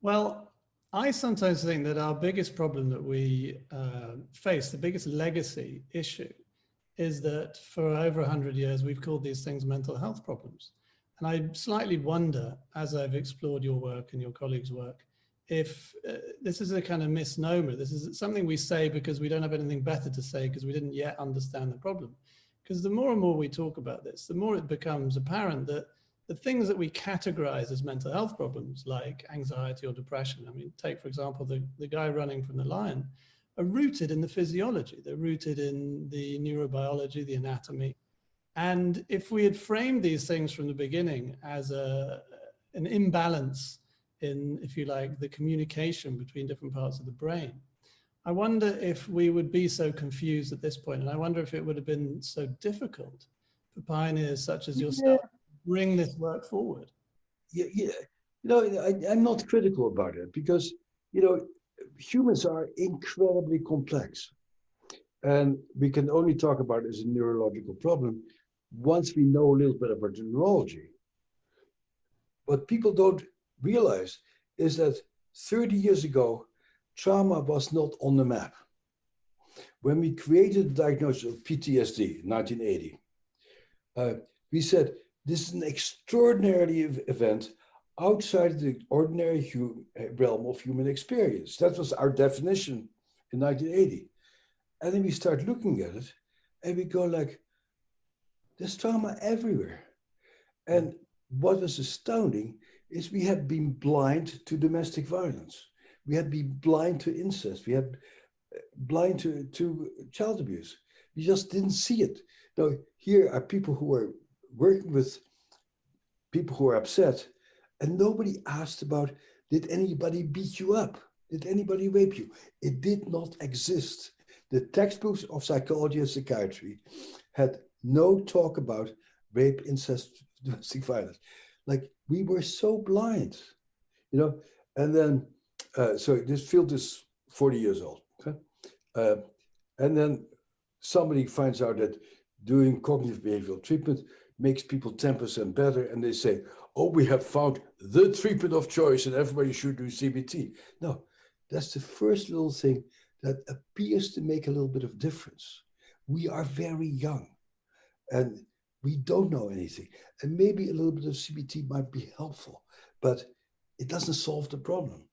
Well, I sometimes think that our biggest problem that we face, the biggest legacy issue, is that for over 100 years, we've called these things mental health problems. And I slightly wonder, as I've explored your work and your colleagues' work, if this is a kind of misnomer. This is something we say because we don't have anything better to say because we didn't yet understand the problem. Because the more and more we talk about this, the more it becomes apparent that the things that we categorize as mental health problems, like anxiety or depression, I mean, take, for example, the guy running from the lion, are rooted in the physiology. They're rooted in the neurobiology, the anatomy. And if we had framed these things from the beginning as an imbalance in, if you like, the communication between different parts of the brain, I wonder if we would be so confused at this point. And I wonder if it would have been so difficult for pioneers such as Yeah, yourself to bring this work forward. yeah, yeah. I'm not critical about it because, you know, humans are incredibly complex. And we can only talk about it as a neurological problem once we know a little bit about the neurology. What people don't realize is that 30 years ago, trauma was not on the map. When we created the diagnosis of PTSD in 1980, uh, we said this is an extraordinary event outside the ordinary realm of human experience. That was our definition in 1980. And then we start looking at it and we go like, there's trauma everywhere. And what was astounding is we had been blind to domestic violence. We had been blind to incest. We had blind to child abuse. We just didn't see it. Now, here are people who are working with people who are upset, and nobody asked about, did anybody beat you up? Did anybody rape you? It did not exist. The textbooks of psychology and psychiatry had no talk about rape, incest, domestic violence. Like we were so blind, you know. And then, so this field is 40 years old. Okay? Uh, and then somebody finds out that doing cognitive behavioral treatment makes people 10% better. And they say, oh, we have found the treatment of choice and everybody should do CBT. No, that's the first little thing that appears to make a little bit of difference. We are very young and we don't know anything. And maybe a little bit of CBT might be helpful, but it doesn't solve the problem.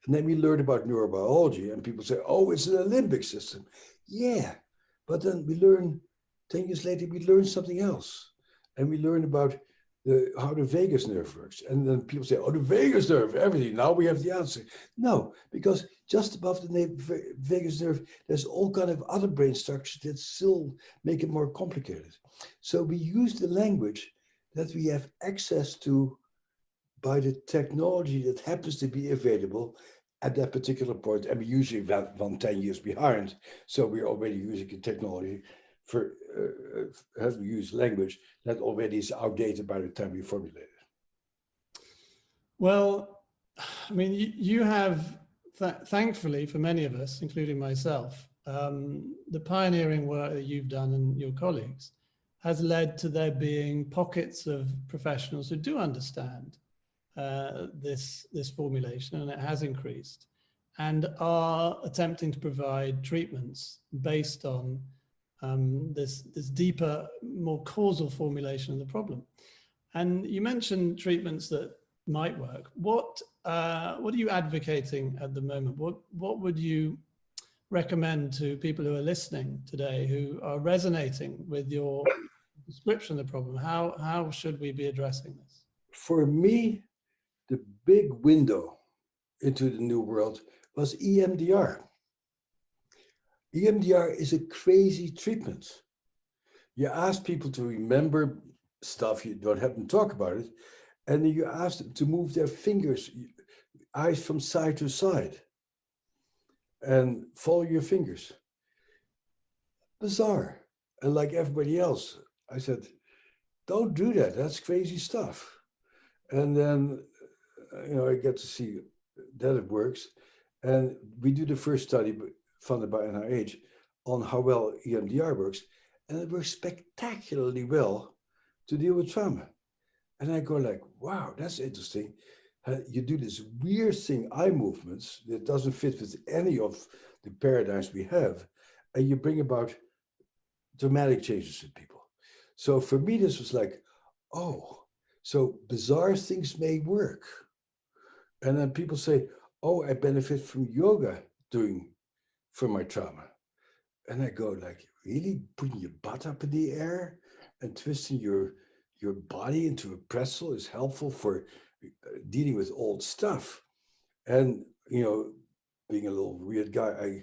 And then we learn about neurobiology and people say, oh, it's an limbic system. Yeah, but then we learn, 10 years later, we learn something else. And we learn about how the vagus nerve works. And then people say, oh, the vagus nerve, everything. Now we have the answer. No, because just above the vagus nerve, there's all kind of other brain structures that still make it more complicated. So we use the language that we have access to by the technology that happens to be available at that particular point. And we usually run 10 years behind. So we're already using the technology for how to use language that already is outdated by the time we formulate it. Well, I mean, you have, thankfully for many of us, including myself, the pioneering work that you've done and your colleagues has led to there being pockets of professionals who do understand this formulation, and it has increased, and are attempting to provide treatments based on this deeper, more causal formulation of the problem. And you mentioned treatments that might work. What are you advocating at the moment? What would you recommend to people who are listening today who are resonating with your description of the problem? How should we be addressing this? For me, the big window into the new world was EMDR. EMDR is a crazy treatment. You ask people to remember stuff, you don't have them talk about it, and then you ask them to move their fingers, eyes from side to side, and follow your fingers. Bizarre. And like everybody else, I said, don't do that. That's crazy stuff. And then, I get to see that it works. And we do the first study funded by NIH on how well EMDR works. And it works spectacularly well to deal with trauma. And I go like, wow, that's interesting. You do this weird thing, eye movements, that doesn't fit with any of the paradigms we have, and you bring about dramatic changes in people. So for me, this was like, oh, so bizarre things may work. And then people say, oh, I benefit from yoga doing for my trauma. And I go like, really? Putting your butt up in the air and twisting your body into a pretzel is helpful for dealing with old stuff. And being a little weird guy,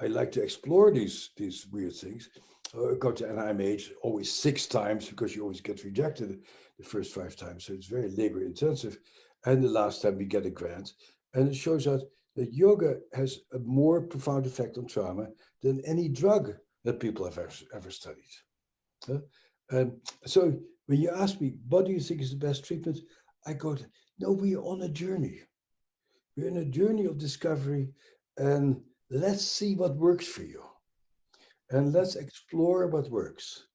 I like to explore these weird things. Go to NIMH always 6 times because you always get rejected the first 5 times. So it's very labor intensive. And the last time we get a grant. And it shows out that yoga has a more profound effect on trauma than any drug that people have ever studied. So when you ask me, what do you think is the best treatment? I go, no, we're on a journey. We're in a journey of discovery, and let's see what works for you. And let's explore what works.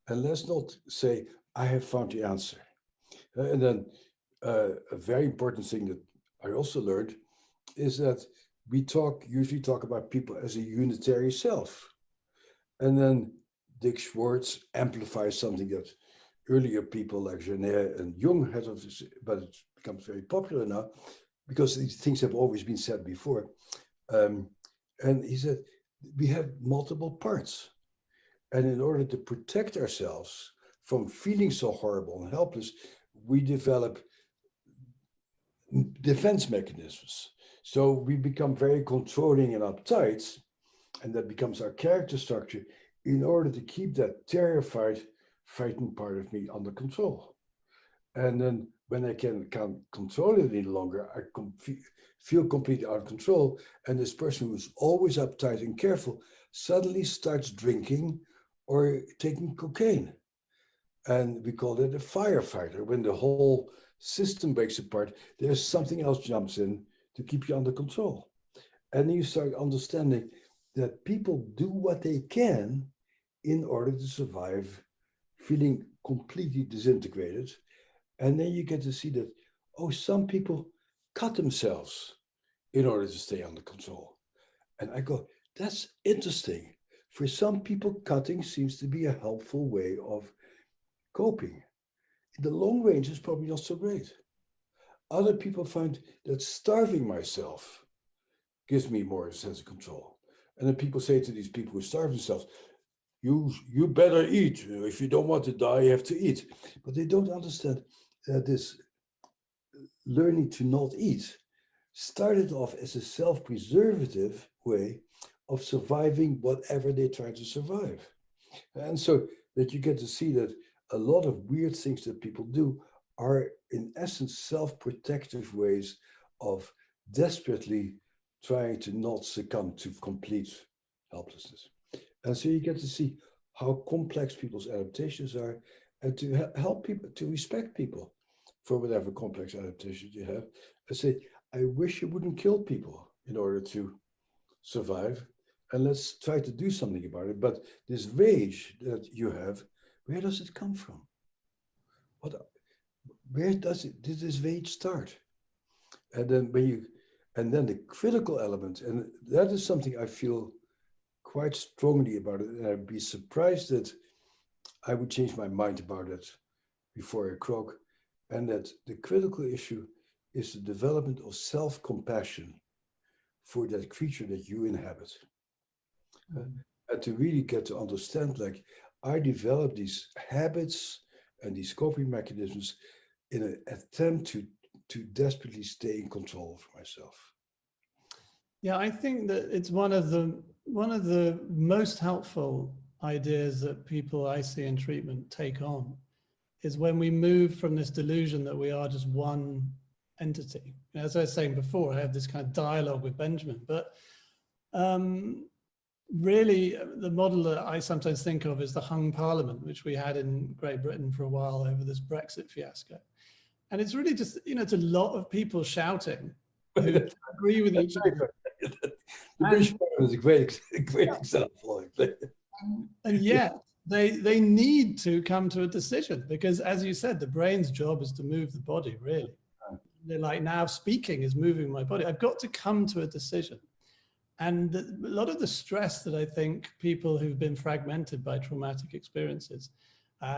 And let's not say, I have found the answer. And then a very important thing that I also learned is that we usually talk about people as a unitary self. And then Dick Schwartz amplifies something that earlier people like Genet and Jung had, but it becomes very popular now because these things have always been said before. And he said, we have multiple parts. And in order to protect ourselves from feeling so horrible and helpless, we develop defense mechanisms. So we become very controlling and uptight, and that becomes our character structure in order to keep that terrified, frightened part of me under control. And then when I can't control it any longer, I feel completely out of control. And this person who's always uptight and careful suddenly starts drinking or taking cocaine. And we call it a firefighter. When the whole system breaks apart, there's something else jumps in to keep you under control. And then you start understanding that people do what they can in order to survive feeling completely disintegrated. And then you get to see that, oh, some people cut themselves in order to stay under control. And I go, that's interesting. For some people, cutting seems to be a helpful way of coping. In the long range, it's probably not so great. Other people find that starving myself gives me more sense of control. And then people say to these people who starve themselves, you better eat. If you don't want to die, you have to eat. But they don't understand that this learning to not eat started off as a self-preservative way of surviving whatever they try to survive. And so that you get to see that a lot of weird things that people do are in essence self-protective ways of desperately trying to not succumb to complete helplessness. And so you get to see how complex people's adaptations are, and to help people, to respect people for whatever complex adaptations you have, and say, I wish you wouldn't kill people in order to survive, and let's try to do something about it. But this rage that you have, where does it come from? Where does this rage start? And then the critical element, and that is something I feel quite strongly about it, and I'd be surprised that I would change my mind about it before I croak, and that the critical issue is the development of self-compassion for that creature that you inhabit. And to really get to understand, like, I developed these habits and these coping mechanisms in an attempt to desperately stay in control for myself. Yeah, I think that it's one of the most helpful ideas that people I see in treatment take on is when we move from this delusion that we are just one entity. As I was saying before, I have this kind of dialogue with Benjamin, but really the model that I sometimes think of is the hung parliament, which we had in Great Britain for a while over this Brexit fiasco. And it's really just, it's a lot of people shouting who agree with each other. The British Parliament is a great example. And yet they need to come to a decision because, as you said, the brain's job is to move the body, really. they're like, now speaking is moving my body. I've got to come to a decision. And a lot of the stress that I think people who've been fragmented by traumatic experiences,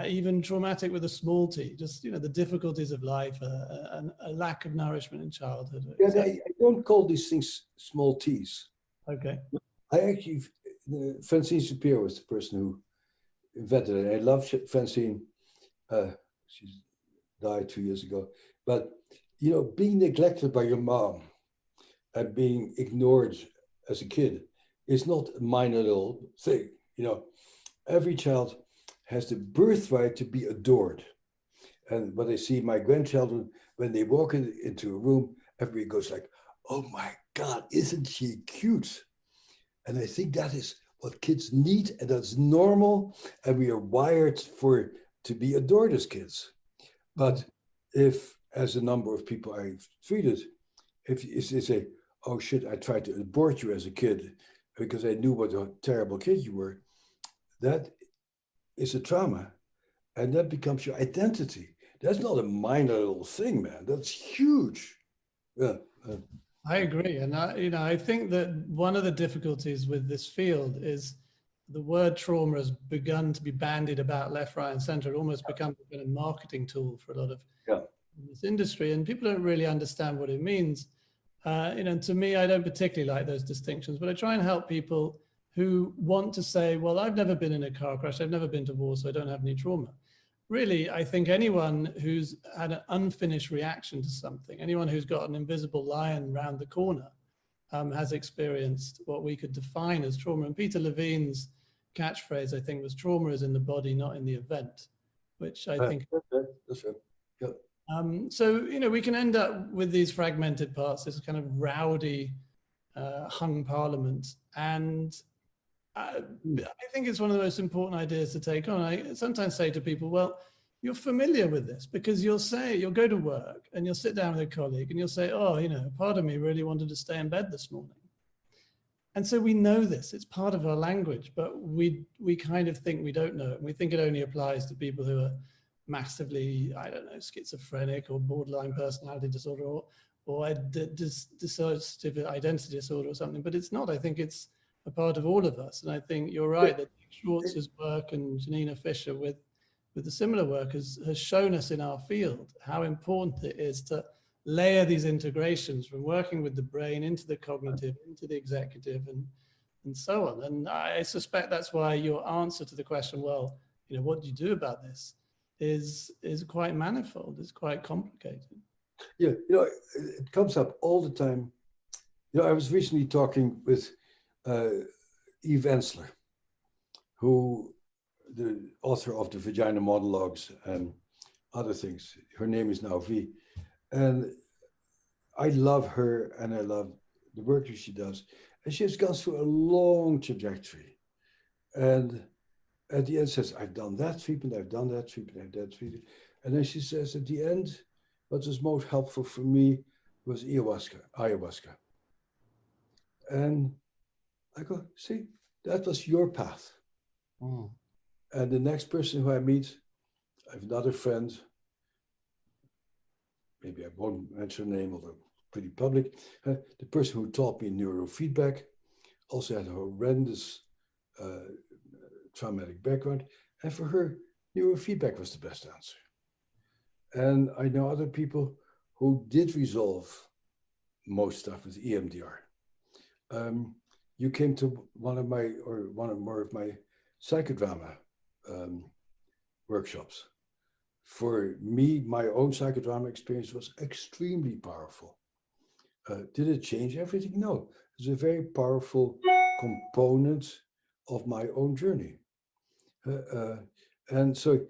even traumatic with a small t, just, you know, the difficulties of life, a lack of nourishment in childhood. Yeah, I don't call these things small t's. Okay. I actually, Francine Shapiro was the person who invented it. I love Francine. She died 2 years ago. But, you know, being neglected by your mom and being ignored as a kid is not a minor little thing. You know, every child has the birthright to be adored. And what I see my grandchildren, when they walk into a room, everybody goes like, oh my God, isn't she cute? And I think that is what kids need, and that's normal. And we are wired to be adored as kids. But if, as a number of people I've treated, if they say, oh shit, I tried to abort you as a kid because I knew what a terrible kid you were, that is a trauma. And that becomes your identity. That's not a minor little thing, man. That's huge. Yeah. I agree. And I think that one of the difficulties with this field is the word trauma has begun to be bandied about left, right, and center. It almost becomes a kind of marketing tool for a lot of this industry, and people don't really understand what it means. To me, I don't particularly like those distinctions, but I try and help people who want to say, well, I've never been in a car crash, I've never been to war, so I don't have any trauma. Really, I think anyone who's had an unfinished reaction to something, anyone who's got an invisible lion around the corner, has experienced what we could define as trauma. And Peter Levine's catchphrase, I think, was trauma is in the body, not in the event, which I think. That's right. Yep. So, we can end up with these fragmented parts, this kind of rowdy, hung parliament. And I think it's one of the most important ideas to take on. I sometimes say to people, well, you're familiar with this because you'll go to work and you'll sit down with a colleague and you'll say, oh, part of me really wanted to stay in bed this morning. And so we know this, it's part of our language, but we kind of think we don't know it. We think it only applies to people who are massively, I don't know, schizophrenic or borderline personality disorder or dissociative identity disorder or something, but it's not. I think it's a part of all of us. And I think you're right that Schwartz's work and Janina Fisher with the similar work has shown us in our field how important it is to layer these integrations from working with the brain into the cognitive, into the executive, and so on. And I suspect that's why your answer to the question, well, what do you do about this, is quite manifold, it's quite complicated. Yeah, it comes up all the time. I was recently talking with Eve Ensler, who the author of the Vagina Monologues and other things. Her name is now V. And I love her and I love the work that she does. And she has gone through a long trajectory. And at the end says, I've done that treatment, I've done that treatment, I've done that treatment. And then she says, at the end, what was most helpful for me was ayahuasca. And I go, see, that was your path. Mm. And the next person who I meet, I have another friend, maybe I won't mention her name, although pretty public. The person who taught me neurofeedback also had a horrendous traumatic background. And for her, neurofeedback was the best answer. And I know other people who did resolve most stuff with EMDR. You came to one or more of my psychodrama workshops. For me, my own psychodrama experience was extremely powerful. Did it change everything? No. It's a very powerful component of my own journey. And so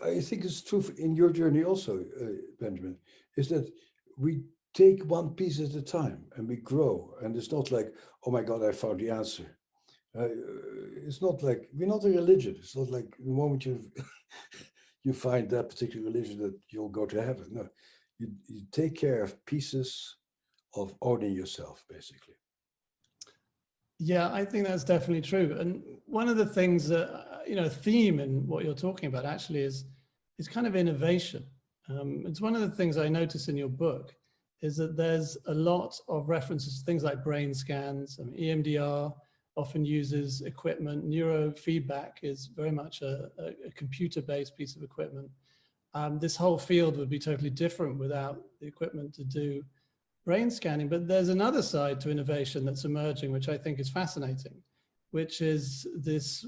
I think it's true in your journey also, Benjamin, is that we take one piece at a time and we grow. And it's not like, oh my God, I found the answer. It's not like, we're not a religion. It's not like the moment you find that particular religion that you'll go to heaven. No, you take care of pieces of owning yourself, basically. Yeah, I think that's definitely true. And one of the things that, a theme in what you're talking about actually is kind of innovation. It's one of the things I notice in your book is that there's a lot of references to things like brain scans. EMDR often uses equipment. Neurofeedback is very much a computer-based piece of equipment. This whole field would be totally different without the equipment to do brain scanning. But there's another side to innovation that's emerging, which I think is fascinating, which is this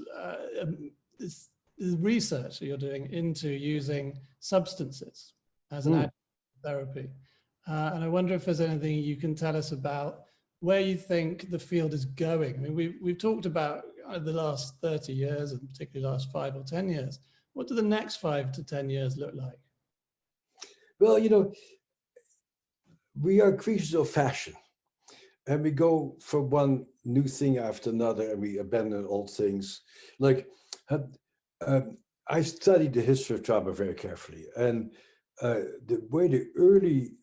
research that you're doing into using substances as an adjunct therapy. And I wonder if there's anything you can tell us about where you think the field is going. I mean, we've talked about the last 30 years and particularly last 5 or 10 years. What do the next 5 to 10 years look like? Well, we are creatures of fashion, and we go from one new thing after another, and we abandon old things. Like, I studied the history of trauma very carefully, and the way the early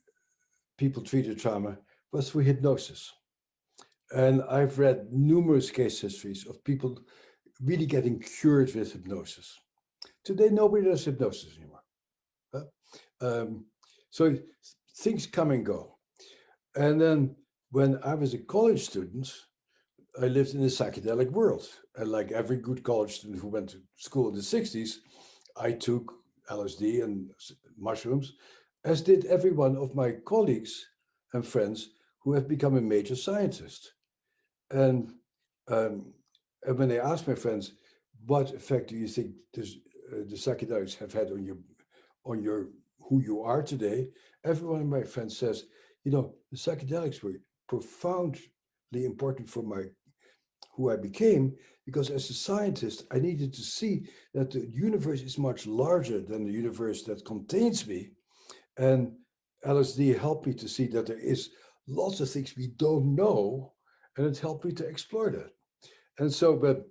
people treated trauma was through hypnosis. And I've read numerous case histories of people really getting cured with hypnosis. Today, nobody does hypnosis anymore. So things come and go. And then when I was a college student, I lived in the psychedelic world. And like every good college student who went to school in the 60s, I took LSD and mushrooms, as did every one of my colleagues and friends who have become a major scientist. And when I asked my friends, what effect do you think the psychedelics have had on your who you are today? Every one of my friends says, the psychedelics were profoundly important for who I became, because as a scientist, I needed to see that the universe is much larger than the universe that contains me. And LSD helped me to see that there is lots of things we don't know, and it helped me to explore that. And so, but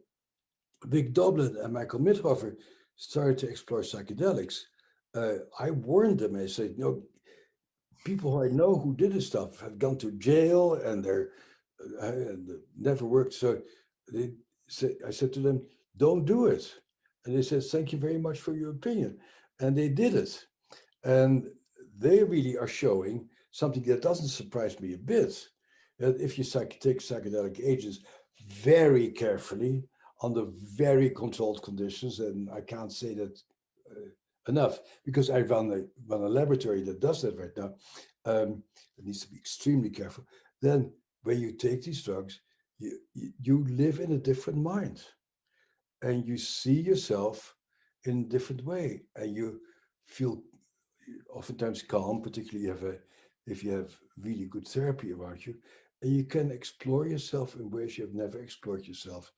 Vic Doblin and Michael Mithoefer started to explore psychedelics. I warned them. I said, people who I know who did this stuff have gone to jail, and they're never worked. So I said to them, don't do it. And they said, thank you very much for your opinion. And they did it. And they really are showing something that doesn't surprise me a bit, that if you take psychedelic agents very carefully, under very controlled conditions, and I can't say that enough, because I run a laboratory that does that right now. It needs to be extremely careful. Then when you take these drugs, you live in a different mind, and you see yourself in a different way, and you feel oftentimes calm, particularly if you have really good therapy around you, and you can explore yourself in ways you have never explored yourself.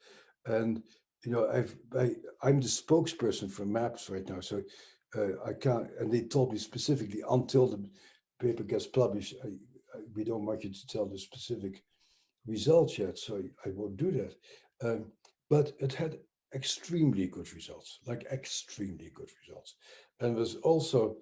And I'm the spokesperson for MAPS right now, so I can't. And they told me specifically, until the paper gets published, we don't want you to tell the specific results yet, so I won't do that. But it had extremely good results, like extremely good results, and it was also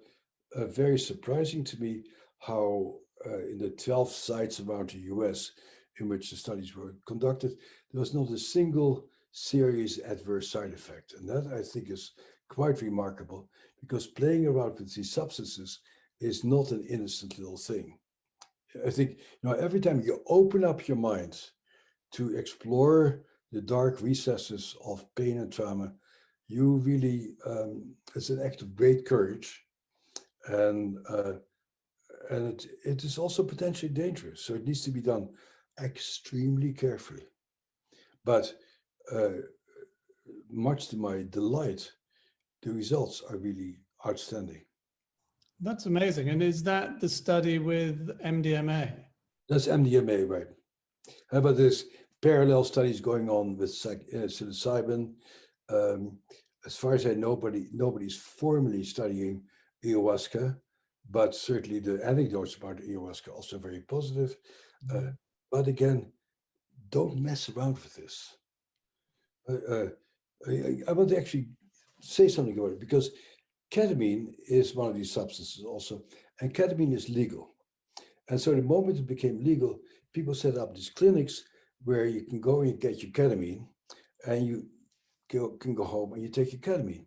very surprising to me how in the 12 sites around the US in which the studies were conducted, there was not a single serious adverse side effect. And that, I think, is quite remarkable, because playing around with these substances is not an innocent little thing. I think, every time you open up your mind to explore the dark recesses of pain and trauma, you really, it's an act of great courage. And it is also potentially dangerous. So it needs to be done extremely carefully. But much to my delight, the results are really outstanding. That's amazing. And is that the study with MDMA? That's MDMA, right? But there's parallel studies going on with psilocybin. As far as I know, nobody's formally studying ayahuasca, but certainly the anecdotes about ayahuasca are also very positive. But again, don't mess around with this. I want to actually say something about it, because ketamine is one of these substances also, and ketamine is legal. And so the moment it became legal, people set up these clinics where you can go and get your ketamine, and you can go home and you take your ketamine.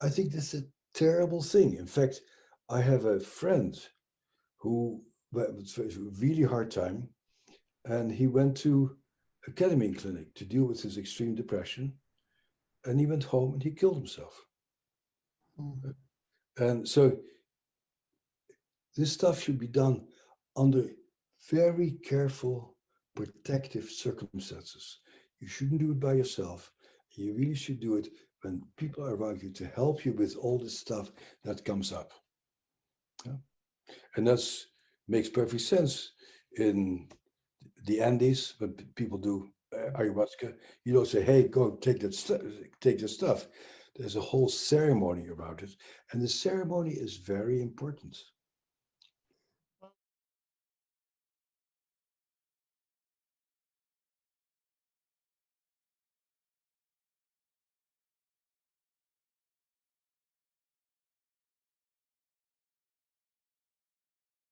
I think that's a terrible thing. In fact, I have a friend who was a really hard time, and he went to a ketamine clinic to deal with his extreme depression, and he went home and he killed himself. Mm. And so this stuff should be done under very careful, protective circumstances. You shouldn't do it by yourself. You really should do it when people are around you to help you with all this stuff that comes up. Yeah? And that's makes perfect sense in the Andes when people do ayahuasca. You don't say, "Hey, go take that take this stuff." There's a whole ceremony about it, and the ceremony is very important.